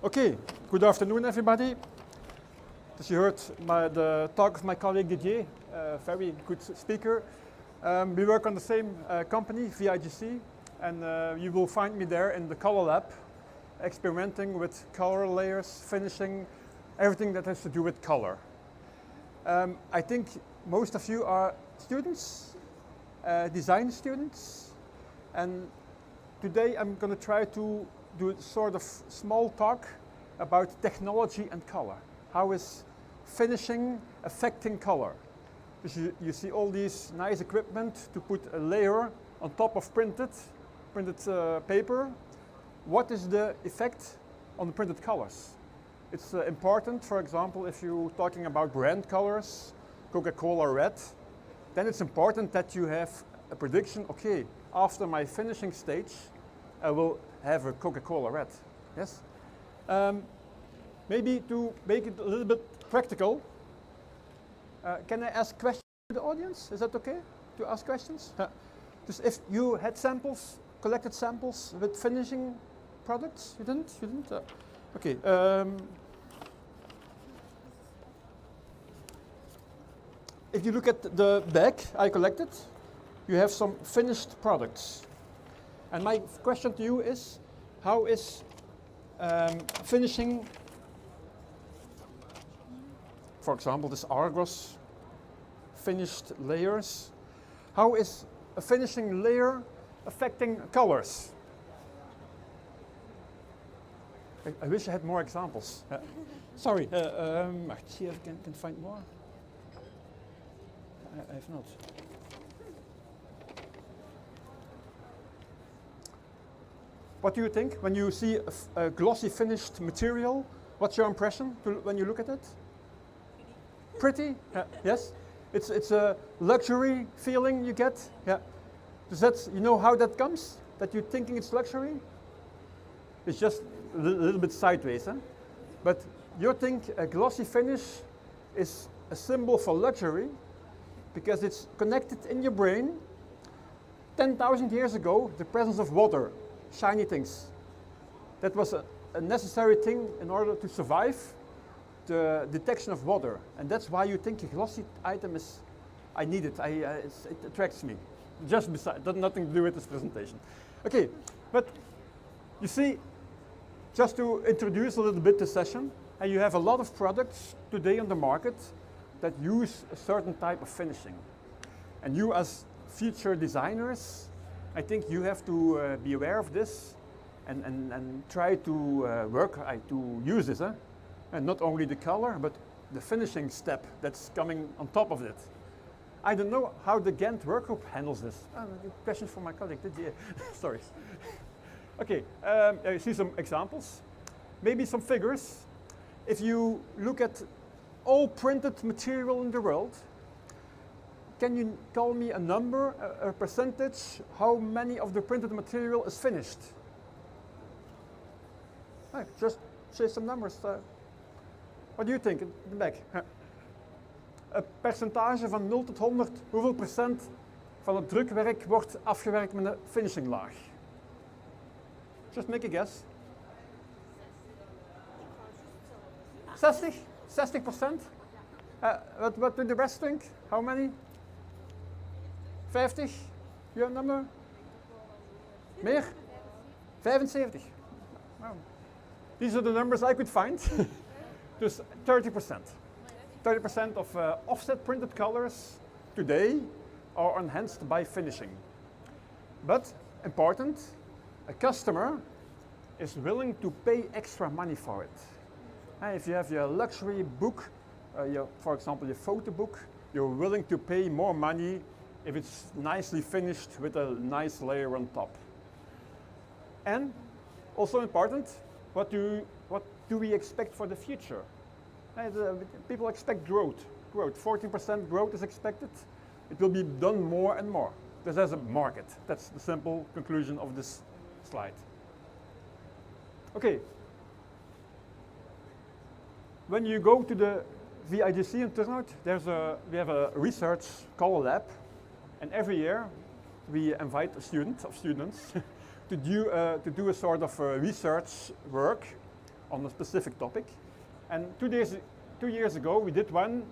Okay, good afternoon, everybody. As you heard the talk of my colleague Didier, very good speaker. We work on the same company, VIGC, and you will find me there in the color lab, experimenting with color layers, finishing, everything that has to do with color. I think most of you are students, design students, and today I'm going to try to do a sort of small talk about technology and color. How is finishing affecting color? Because you see all these nice equipment to put a layer on top of printed paper. What is the effect on the printed colors? It's important, for example, if you're talking about brand colors, Coca-Cola red, then it's important that you have a prediction, okay, after my finishing stage, I will have a Coca-Cola red, yes? Maybe to make it a little bit practical, can I ask questions to the audience? Is that okay to ask questions? Just if you had samples, collected samples with finishing products? You didn't? You didn't? Okay. If you look at the bag I collected, you have some finished products. And my question to you is, how is finishing, for example, this Argos finished layers, how is a finishing layer affecting colors? I wish I had more examples. Sorry, see if I can find more. I have not. What do you think when you see a glossy finished material? What's your impression when you look at it? Pretty? Yes? It's a luxury feeling you get? Yeah. Does that, you know how that comes? That you're thinking it's luxury? It's just a little bit sideways, huh? But you think a glossy finish is a symbol for luxury because it's connected in your brain. 10,000 years ago, the presence of water, shiny things. That was a necessary thing in order to survive the detection of water. And that's why you think a glossy item is, I need it, it attracts me. Just beside, nothing to do with this presentation. Okay, but you see, just to introduce a little bit the session, and you have a lot of products today on the market that use a certain type of finishing. And you as future designers, I think you have to be aware of this and try to work to use this. And not only the color, but the finishing step that's coming on top of it. I don't know how the Ghent workgroup handles this. Question for my colleague, Didier. Sorry. Okay, I see some examples. Maybe some figures. If you look at all printed material in the world, can you call me a number, a percentage, how many of the printed material is finished? Just say some numbers. What do you think in the back? Een percentage van 0 tot 100, hoeveel procent van het drukwerk wordt afgewerkt met een finishing laag? Just make a guess. 60? 60%? What do the rest think? How many? 50? Your number? Meer? 75? Wow. These are the numbers I could find. Just 30%. 30% of offset printed colors today are enhanced by finishing. But, important, a customer is willing to pay extra money for it. If you have your luxury book, for example, your photo book, you're willing to pay more money if it's nicely finished with a nice layer on top. And also important, what do we expect for the future? People expect growth. 14% growth is expected. It will be done more and more. This is a market. That's the simple conclusion of this slide. Okay. When you go to the VIGC in Turnhout, we have a research color lab, and every year we invite a student of students to do a sort of research work on a specific topic. And 2 years ago, we did one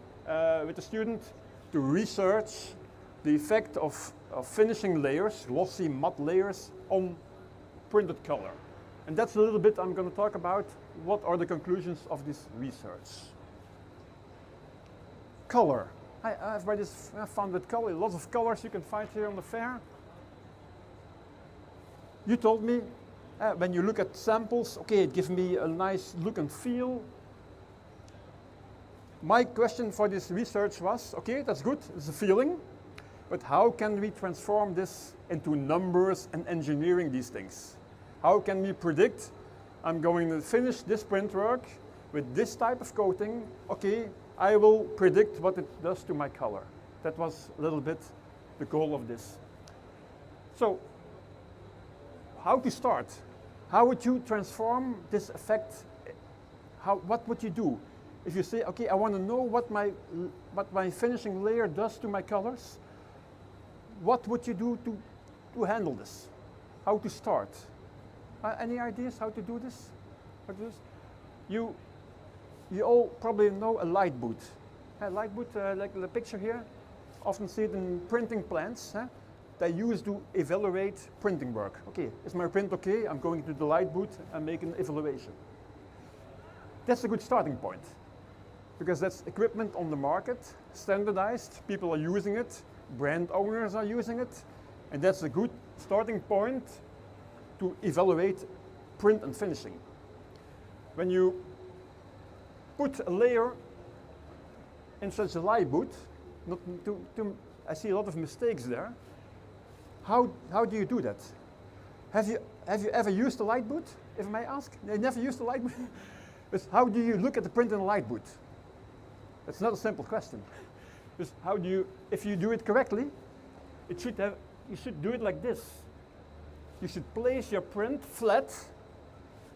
with a student to research the effect of finishing layers, glossy matte layers, on printed color. And that's a little bit I'm going to talk about. What are the conclusions of this research? Color. Everybody's found with color. Lots of colors you can find here on the fair. You told me when you look at samples, okay, it gives me a nice look and feel. My question for this research was, okay, that's good, it's a feeling, but how can we transform this into numbers and engineering these things? How can we predict, I'm going to finish this print work with this type of coating, okay, I will predict what it does to my color. That was a little bit the goal of this. So, how to start? How would you transform this effect? What would you do? If you say, okay, I want to know what my finishing layer does to my colors, what would you do to handle this? How to start? Any ideas how to do this? You all probably know a light boot. A light boot, like the picture here, often see it in printing plants. They use to evaluate printing work. Okay, is my print okay? I'm going to the light boot and make an evaluation. That's a good starting point, because that's equipment on the market, standardized, people are using it, brand owners are using it, and that's a good starting point to evaluate print and finishing. When you put a layer in such a light boot, I see a lot of mistakes there. How do you do that? Have you ever used a light boot, if I may ask? You never used a light boot? But how do you look at the print in a light boot? That's not a simple question. Just how do you, if you do it correctly, you should do it like this. You should place your print flat,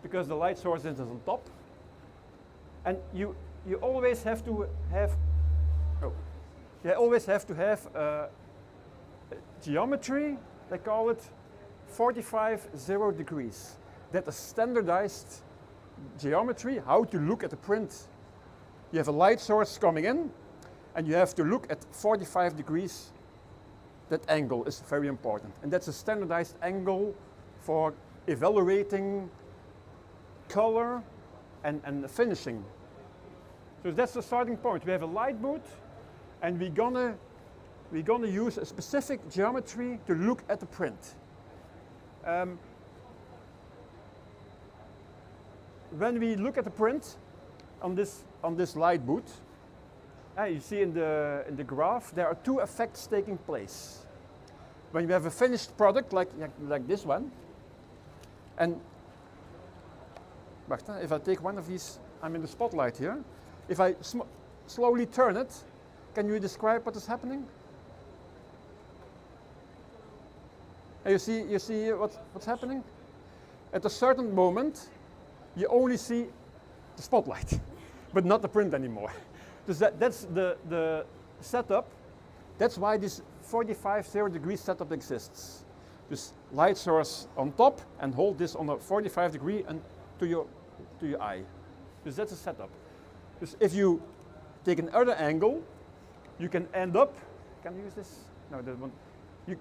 because the light source is on top. And you always have to have, geometry, they call it 45 0 degrees. That's a standardized geometry, how to look at the print. You have a light source coming in, and you have to look at 45 degrees. That angle is very important. And that's a standardized angle for evaluating color and the finishing. So that's the starting point. We have a light boot, and we're gonna use a specific geometry to look at the print. When we look at the print on this light boot, you see in the graph there are two effects taking place. When you have a finished product like this one, and if I take one of these, I'm in the spotlight here. If I slowly turn it, can you describe what is happening? You see what's happening? At a certain moment, you only see the spotlight, but not the print anymore. That's the setup. That's why this 45 0 degree setup exists. This light source on top, and hold this on a 45 degree and to your eye. That's a setup. If you take another angle, you can end up. Can you use this? No, that one.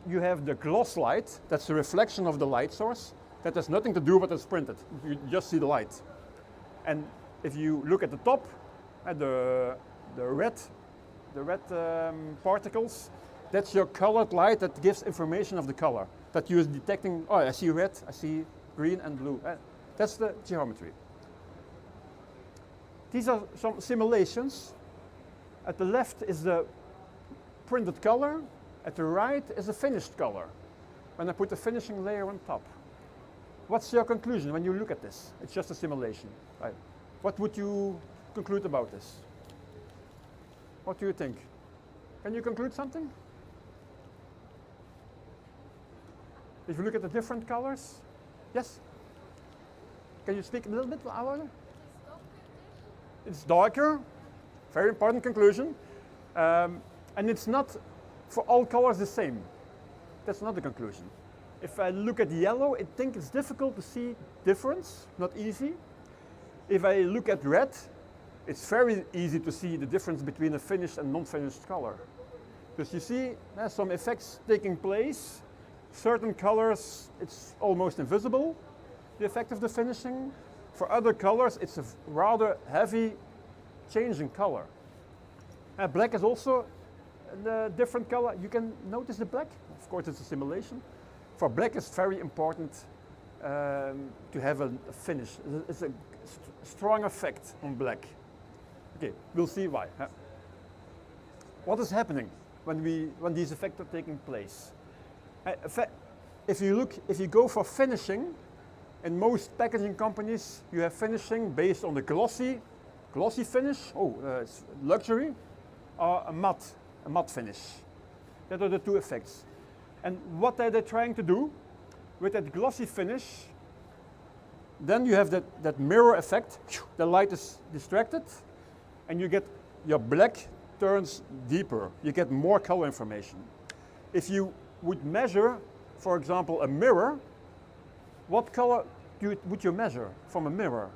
You have the gloss light. That's the reflection of the light source. That has nothing to do with what's printed. You just see the light. And if you look at the top, the red particles, that's your colored light that gives information of the color. That you're detecting, oh, I see red, I see green and blue. That's the geometry. These are some simulations. At the left is the printed color. At the right is the finished color, when I put the finishing layer on top. What's your conclusion when you look at this? It's just a simulation, right? What would you conclude about this? What do you think? Can you conclude something? If you look at the different colors? Yes? Can you speak a little bit louder? It's darker. Very important conclusion. And it's not for all colors the same. That's not the conclusion. If I look at yellow, I think it's difficult to see difference, not easy. if I look at red, it's very easy to see the difference between a finished and non-finished color. Because you see some effects taking place. Certain colors, it's almost invisible, the effect of the finishing. For other colors, it's a rather heavy change in color. Black is also a different color. You can notice the black. Of course, it's a simulation. For black, it's very important to have a finish. It's a strong effect on black. Okay, we'll see why. What is happening when these effects are taking place? If you go for finishing, in most packaging companies, you have finishing based on the glossy finish. It's luxury, or a matte finish. That are the two effects. And what are they trying to do with that glossy finish? Then you have that mirror effect. The light is distracted, and you get your black turns deeper. You get more color information. If you would measure, for example, a mirror, what color would you measure from a mirror?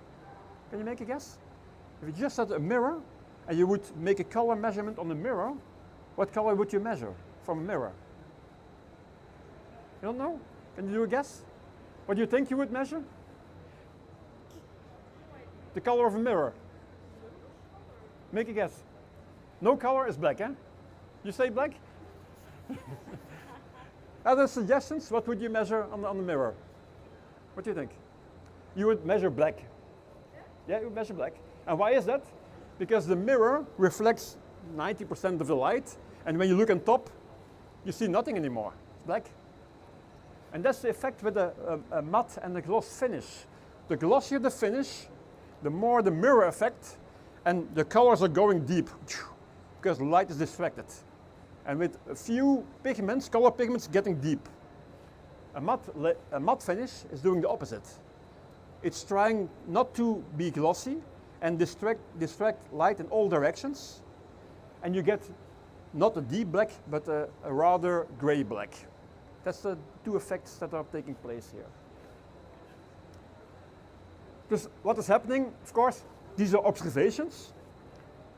Can you make a guess? If you just had a mirror and you would make a color measurement on the mirror, what color would you measure from a mirror? You don't know? Can you do a guess? What do you think you would measure? The color of a mirror. Make a guess. No color is black, eh? You say black? Other suggestions? What would you measure on the mirror? What do you think? You would measure black. Yeah, you would measure black. And why is that? Because the mirror reflects 90% of the light, and when you look on top, you see nothing anymore. It's black. And that's the effect with a matte and a gloss finish. The glossier the finish, the more the mirror effect, and the colors are going deep because the light is distracted. And with a few pigments, color pigments getting deep. A matte finish is doing the opposite. It's trying not to be glossy and distract light in all directions. And you get not a deep black, but a rather gray black. That's the two effects that are taking place here. Because what is happening, of course, these are observations.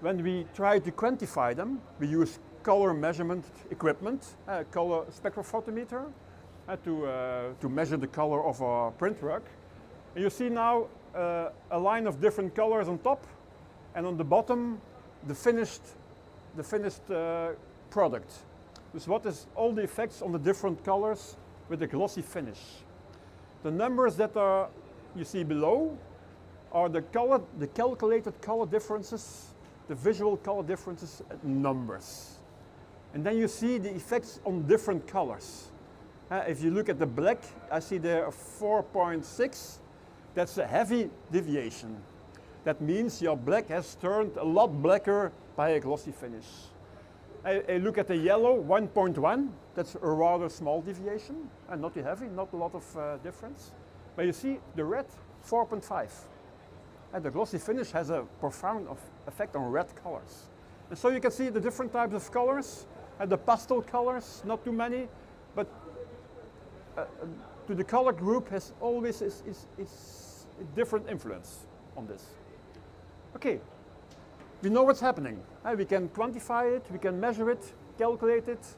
When we try to quantify them, we use color measurement equipment, color spectrophotometer, to measure the color of our print work. And you see now a line of different colors on top, and on the bottom, the finished product. So what is all the effects on the different colors with the glossy finish? The numbers that are you see below are the calculated color differences, the visual color differences numbers. And then you see the effects on different colors. If you look at the black, I see there a 4.6. That's a heavy deviation. That means your black has turned a lot blacker by a glossy finish. I look at the yellow, 1.1. That's a rather small deviation, and not too heavy, not a lot of difference. But you see the red, 4.5. And the glossy finish has a profound effect on red colors. And so you can see the different types of colors, and the pastel colors, not too many, but to the color group has always is a different influence on this. Okay, we know what's happening. We can quantify it, we can measure it, calculate it.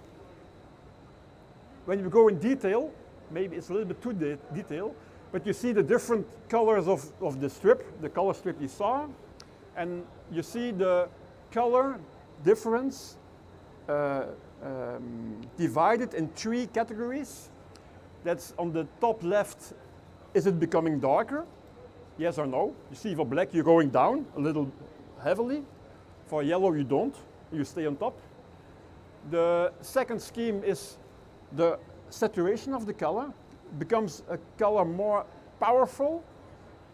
When we go in detail, maybe it's a little bit too detail, but you see the different colors of the strip, the color strip you saw, and you see the color difference divided in 3 categories. That's on the top left, is it becoming darker? Yes or no? You see for black you're going down a little heavily. For yellow you don't, you stay on top. The second scheme is the saturation of the color. Becomes a color more powerful.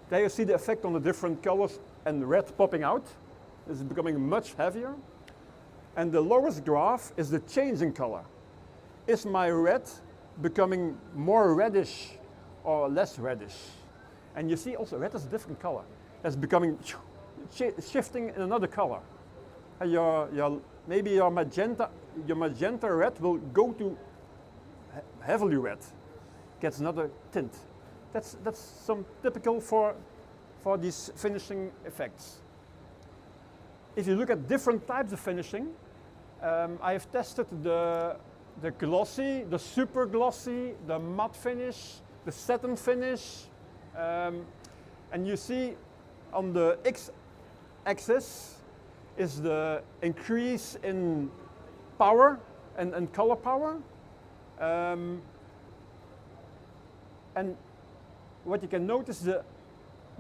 There you see the effect on the different colors and red popping out. It's becoming much heavier. And the lowest graph is the change in color. Is my red becoming more reddish or less reddish? And you see also red is a different color. It's becoming shifting in another color. And maybe your magenta red will go to heavily red, gets another tint. That's some typical for for these finishing effects. If you look at different types of finishing, I have tested the glossy, the super glossy, the matte finish, the satin finish, and you see on the x-axis is the increase in power and color power. And what you can notice,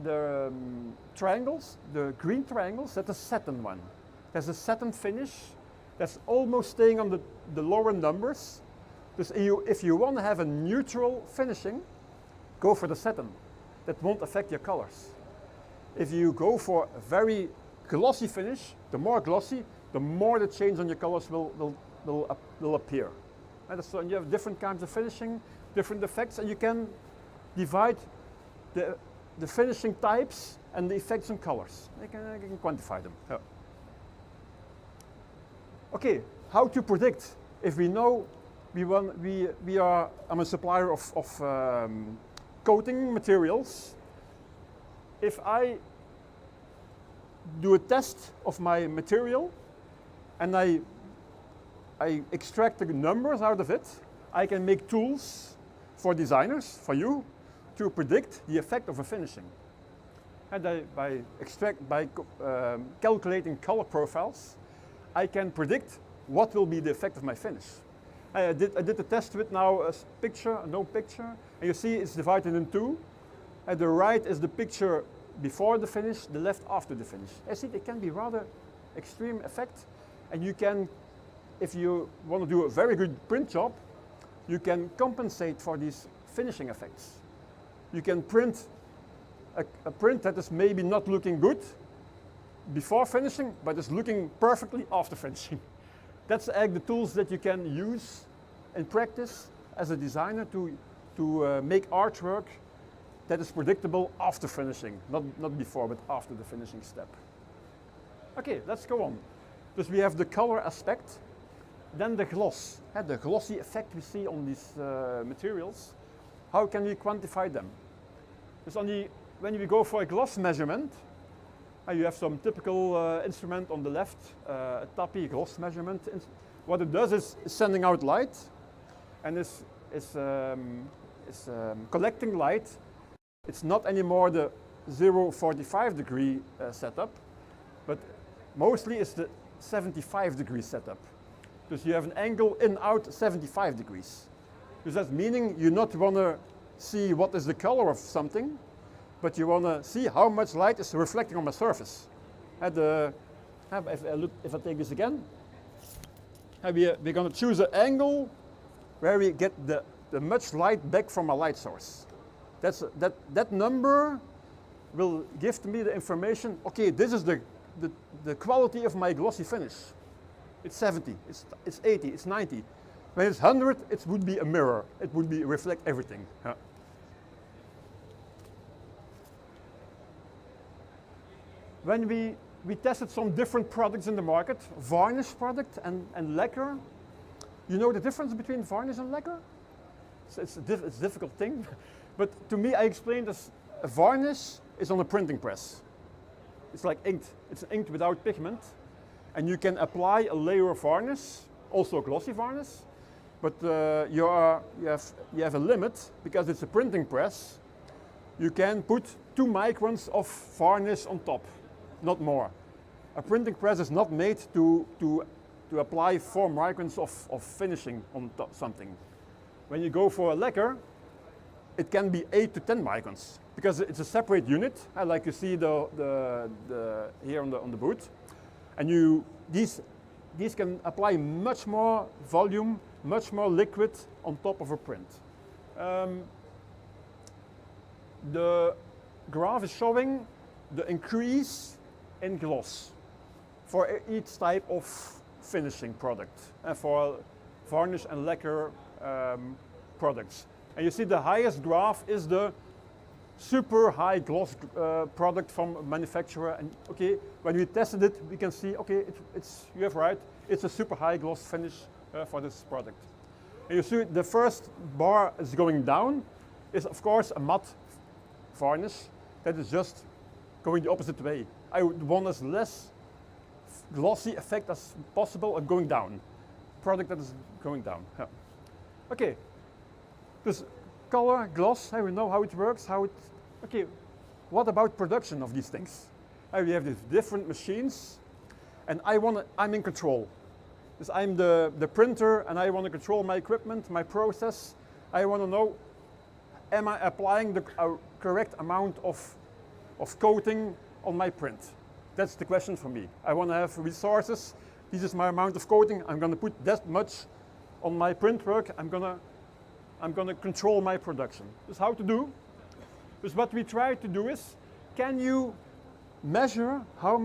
the triangles, the green triangles, that's a satin one. There's a satin finish that's almost staying on the lower numbers. Because if you want to have a neutral finishing, go for the satin. That won't affect your colors. If you go for a very glossy finish, the more glossy, the more the change on your colors will appear. And so you have different kinds of finishing, different effects, and you can divide the finishing types and the effects on colors. You can quantify them. Yeah. Okay, how to predict? If we know I'm a supplier of coating materials. If I do a test of my material and I extract the numbers out of it, I can make tools for designers, for you, to predict the effect of a finishing. And by calculating color profiles, I can predict what will be the effect of my finish. I did the test with now a picture, a no picture, and you see it's divided in two. At the right is the picture before the finish, the left after the finish. I see it can be rather extreme effect, and you can, if you want to do a very good print job, you can compensate for these finishing effects. You can print a print that is maybe not looking good before finishing, but is looking perfectly after finishing. That's the tools that you can use in practice as a designer to make artwork that is predictable after finishing, not before, but after the finishing step. Okay, let's go on. So we have the color aspect, then the gloss, the glossy effect we see on these materials. How can we quantify them? Because when we go for a gloss measurement, you have some typical instrument on the left, a tappy gloss measurement. What it does is sending out light and is collecting light. It's not anymore the 0-45 degree setup, but mostly it's the 75 degree setup. Because you have an angle in-out 75 degrees. Because that's meaning you not want to see what is the color of something, but you want to see how much light is reflecting on my surface. If I take this again, we're going to choose an angle where we get the much light back from a light source. That number will give to me the information, okay, this is the quality of my glossy finish. It's 70, it's 80, it's 90. When it's 100, it would be a mirror. It would reflect everything. Yeah. When we tested some different products in the market, varnish product and lacquer. You know the difference between varnish and lacquer? It's a difficult thing. But to me, I explained this, a varnish is on a printing press. It's like inked. It's inked without pigment. And you can apply a layer of varnish, also glossy varnish. But you have a limit, because it's a printing press. You can put 2 microns of varnish on top, not more. A printing press is not made to apply 4 microns of finishing on top something. When you go for a lacquer, it can be 8 to 10 microns, because it's a separate unit, like you see here on the boot. And these can apply much more volume, much more liquid on top of a print. The graph is showing the increase in gloss for each type of finishing product, and for varnish and lacquer products. And you see the highest graph is the super high gloss product from a manufacturer. And okay, when we tested it, we can see, okay, you have right, it's a super high gloss finish for this product. And you see the first bar is going down, is of course a matte varnish that is just going the opposite way. I would want as less glossy effect as possible and going down. Product that is going down. Yeah. Okay. This color, gloss, we know how it works, okay, what about production of these things? We have these different machines, and I'm in control. Because I'm the printer, and I want to control my equipment, my process. I want to know, am I applying the correct amount of coating on my print? That's the question for me. I want to have resources. This is my amount of coating. I'm going to put that much on my print work. I'm going to control my production. This is how to do. Because what we try to do is, can you measure how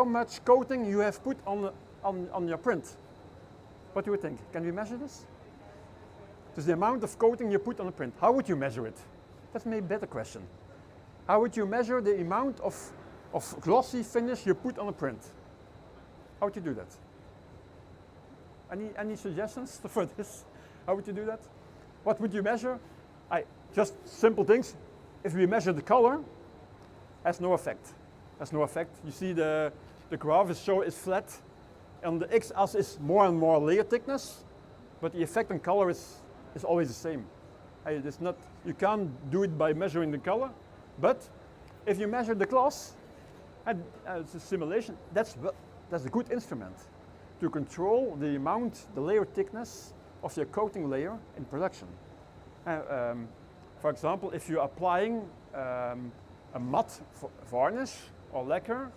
much coating you have put on your print? What do you think? Can we measure this? This is the amount of coating you put on a print. How would you measure it? That's maybe a better question. How would you measure the amount of glossy finish you put on a print? How would you do that? Any suggestions for this? How would you do that? What would you measure? Just simple things. If we measure the color, has no effect. Has no effect. You see the graph is flat, and the x-axis is more and more layer thickness, but the effect on color is always the same. You can't do it by measuring the color, but if you measure the gloss, it's a simulation. That's a good instrument to control the amount, the layer thickness of your coating layer in production. For example, if you're applying a matte varnish or lacquer,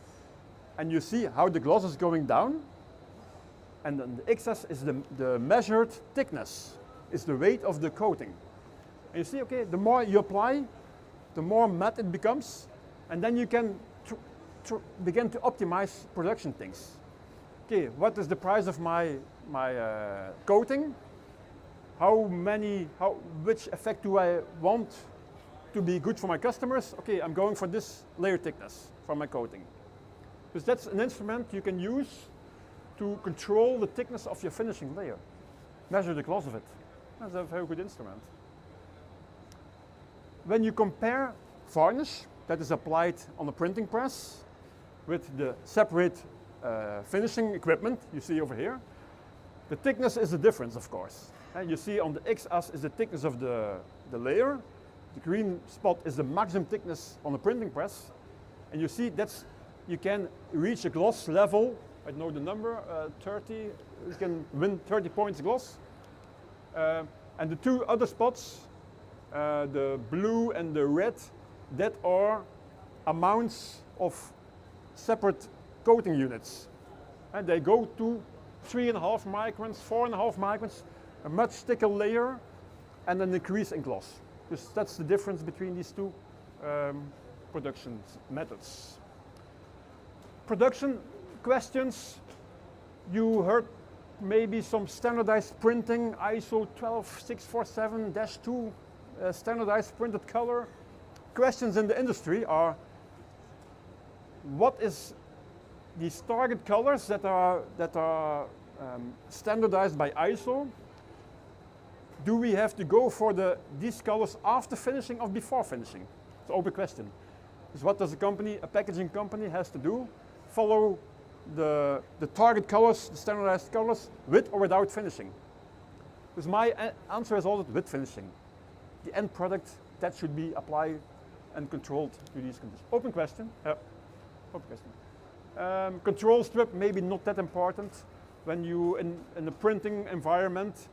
and you see how the gloss is going down, and then the x-axis is the measured thickness, is the weight of the coating. And you see, okay, the more you apply, the more matte it becomes, and then you can begin to optimize production things. Okay, what is the price of my coating? Which effect do I want to be good for my customers? Okay, I'm going for this layer thickness for my coating. Because that's an instrument you can use to control the thickness of your finishing layer. Measure the gloss of it. That's a very good instrument. When you compare varnish that is applied on a printing press with the separate finishing equipment you see over here, the thickness is the difference, of course. And you see on the x-axis is the thickness of the layer. The green spot is the maximum thickness on a printing press. And you see you can reach a gloss level, I know the number, 30, you can win 30 points gloss. And the two other spots, the blue and the red, that are amounts of separate coating units. And they go to 3.5 microns, 4.5 microns, a much thicker layer, and an increase in gloss. That's the difference between these two production methods. Production questions. You heard maybe some standardized printing, ISO 12647-2, standardized printed color. Questions in the industry are, what is these target colors that are standardized by ISO? Do we have to go for these colors after finishing or before finishing? It's an open question. Because what does a packaging company has to do? Follow the target colors, the standardized colors, with or without finishing? Because my answer is always with finishing. The end product, that should be applied and controlled to these conditions. Open question. Yeah. Open question. Control strip, maybe not that important. When you, in a printing environment,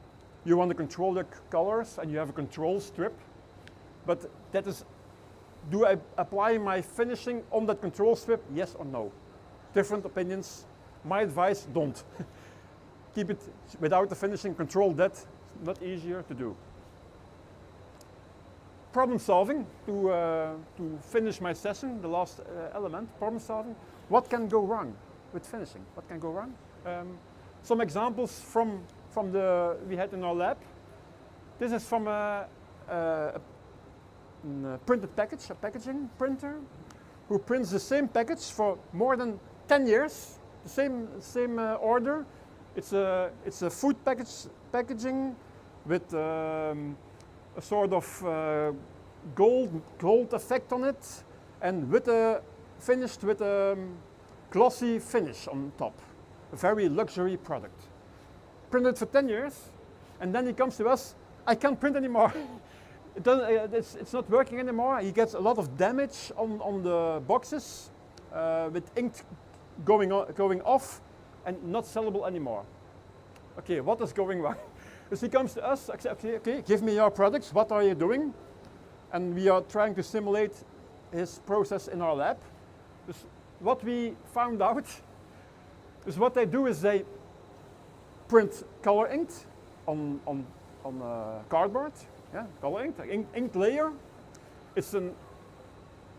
you want to control the colors and you have a control strip. But that is, do I apply my finishing on that control strip? Yes or no? Different opinions. My advice, don't. Keep it without the finishing, control that. It's not easier to do. Problem solving, to finish my session, the last element, problem solving. What can go wrong with finishing? What can go wrong? Some examples from we had in our lab. This is from a printed package, a packaging printer, who prints the same package for more than 10 years, the same order. It's a food packaging with a sort of gold effect on it, and with a finished with a glossy finish on top, a very luxury product. Printed for 10 years, and then he comes to us, I can't print anymore. It's not working anymore. He gets a lot of damage on the boxes with ink going off and not sellable anymore. Okay, what is going wrong? So he comes to us, okay, give me your products, what are you doing? And we are trying to simulate his process in our lab. So what we found out is what they do is they print color ink on cardboard, yeah, color ink, ink layer.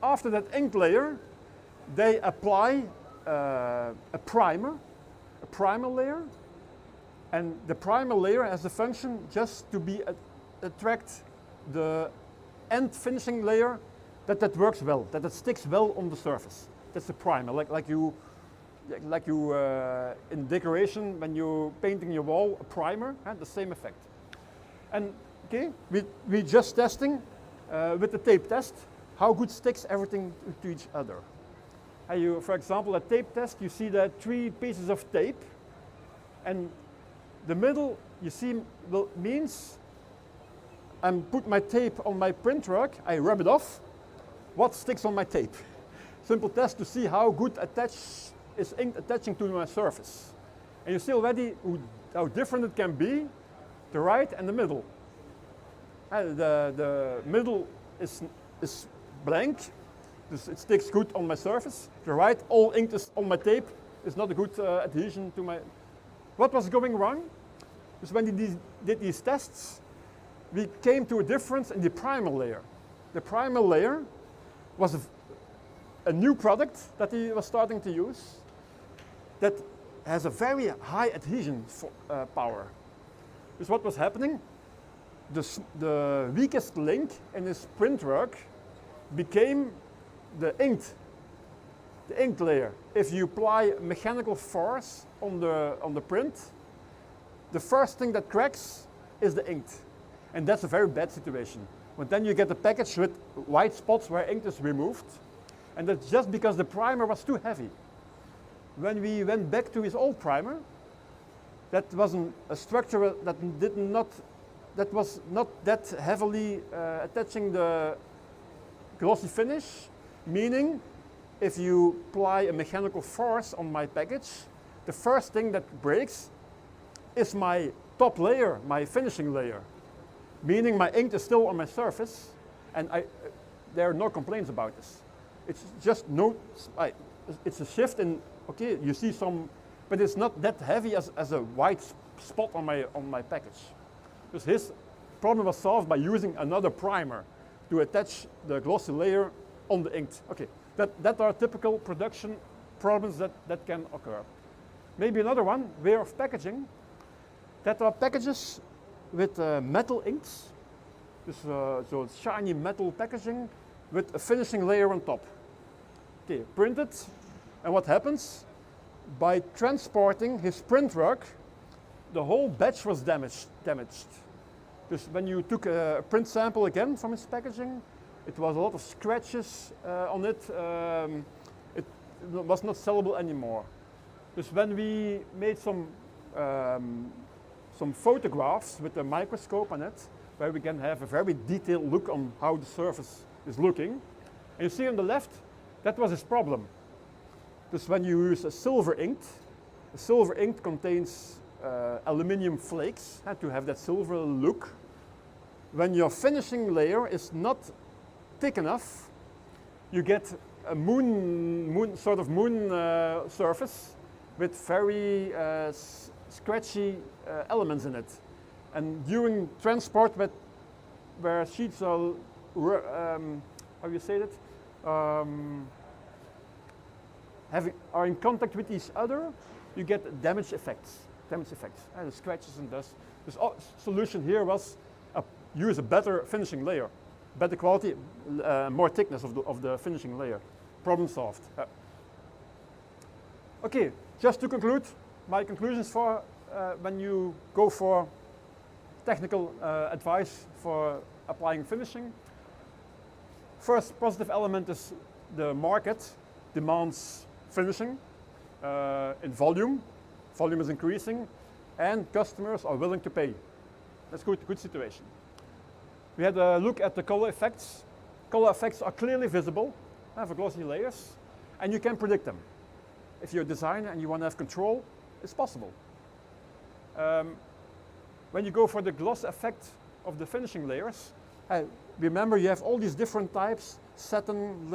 After that ink layer, they apply a primer layer, and the primer layer has the function just to attract the end finishing layer that works well, that it sticks well on the surface. That's the primer, like you in decoration when you're painting your wall, a primer, the same effect. And okay, we just testing with the tape test how good sticks everything to each other. For example, a tape test, you see that 3 pieces of tape, and the middle, you see, means I put my tape on my print work, I rub it off, what sticks on my tape? Simple test to see how good is ink attaching to my surface. And you see already how different it can be, the right and the middle. The middle is blank, it sticks good on my surface. The right, all ink is on my tape, is not a good adhesion to my... What was going wrong? Because when we did these tests, we came to a difference in the primer layer. The primer layer was a new product that he was starting to use that has a very high adhesion power. Because what was happening? The weakest link in his print work became the ink layer. If you apply mechanical force on the print, the first thing that cracks is the ink. And that's a very bad situation. But then you get a package with white spots where ink is removed. And that's just because the primer was too heavy. When we went back to his old primer, that wasn't a structure that was not that heavily attaching the glossy finish, meaning if you apply a mechanical force on my package, the first thing that breaks is my top layer, my finishing layer, meaning my ink is still on my surface, and there are no complaints about this. It's just it's a shift in, okay, you see some, but it's not that heavy as a white spot on my package. Because his problem was solved by using another primer to attach the glossy layer on the ink. Okay, that are typical production problems that can occur. Maybe another one, way of packaging, that are packages with metal inks, so it's shiny metal packaging with a finishing layer on top. Okay, printed, and what happens? By transporting his print work, the whole batch was damaged. Because when you took a print sample again from his packaging, it was a lot of scratches on it. It was not sellable anymore. Because when we made some photographs with a microscope on it, where we can have a very detailed look on how the surface is looking, and you see on the left, that was his problem. Because when you use a silver ink contains aluminium flakes to have that silver look. When your finishing layer is not thick enough, you get a moon surface with very scratchy elements in it. And during transport, where sheets are, how you say that, are in contact with each other, you get damage effects, the scratches and dust. The solution here was use a better finishing layer, better quality, more thickness of the finishing layer. Problem solved. Okay, just to conclude, my conclusions for when you go for technical advice for applying finishing. First positive element is the market. demands finishing in volume. Volume is increasing, and customers are willing to pay. That's good, good situation. We had a look at the color effects. Color effects are clearly visible for glossy layers, and you can predict them. If you're a designer and you want to have control, it's possible. When you go for the gloss effect of the finishing layers, remember you have all these different types: satin,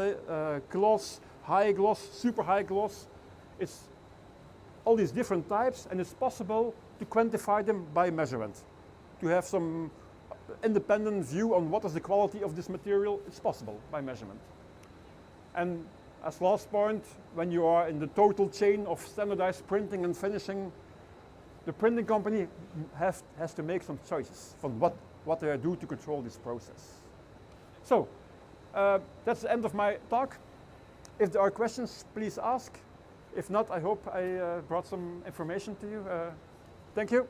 gloss, high gloss, super high gloss. It's all these different types, and it's possible to quantify them by measurement. To have some independent view on what is the quality of this material, it's possible by measurement. And as last point, when you are in the total chain of standardized printing and finishing, the printing company has to make some choices from what they do to control this process. So, that's the end of my talk. If there are questions, please ask. If not, I hope I brought some information to you. Thank you.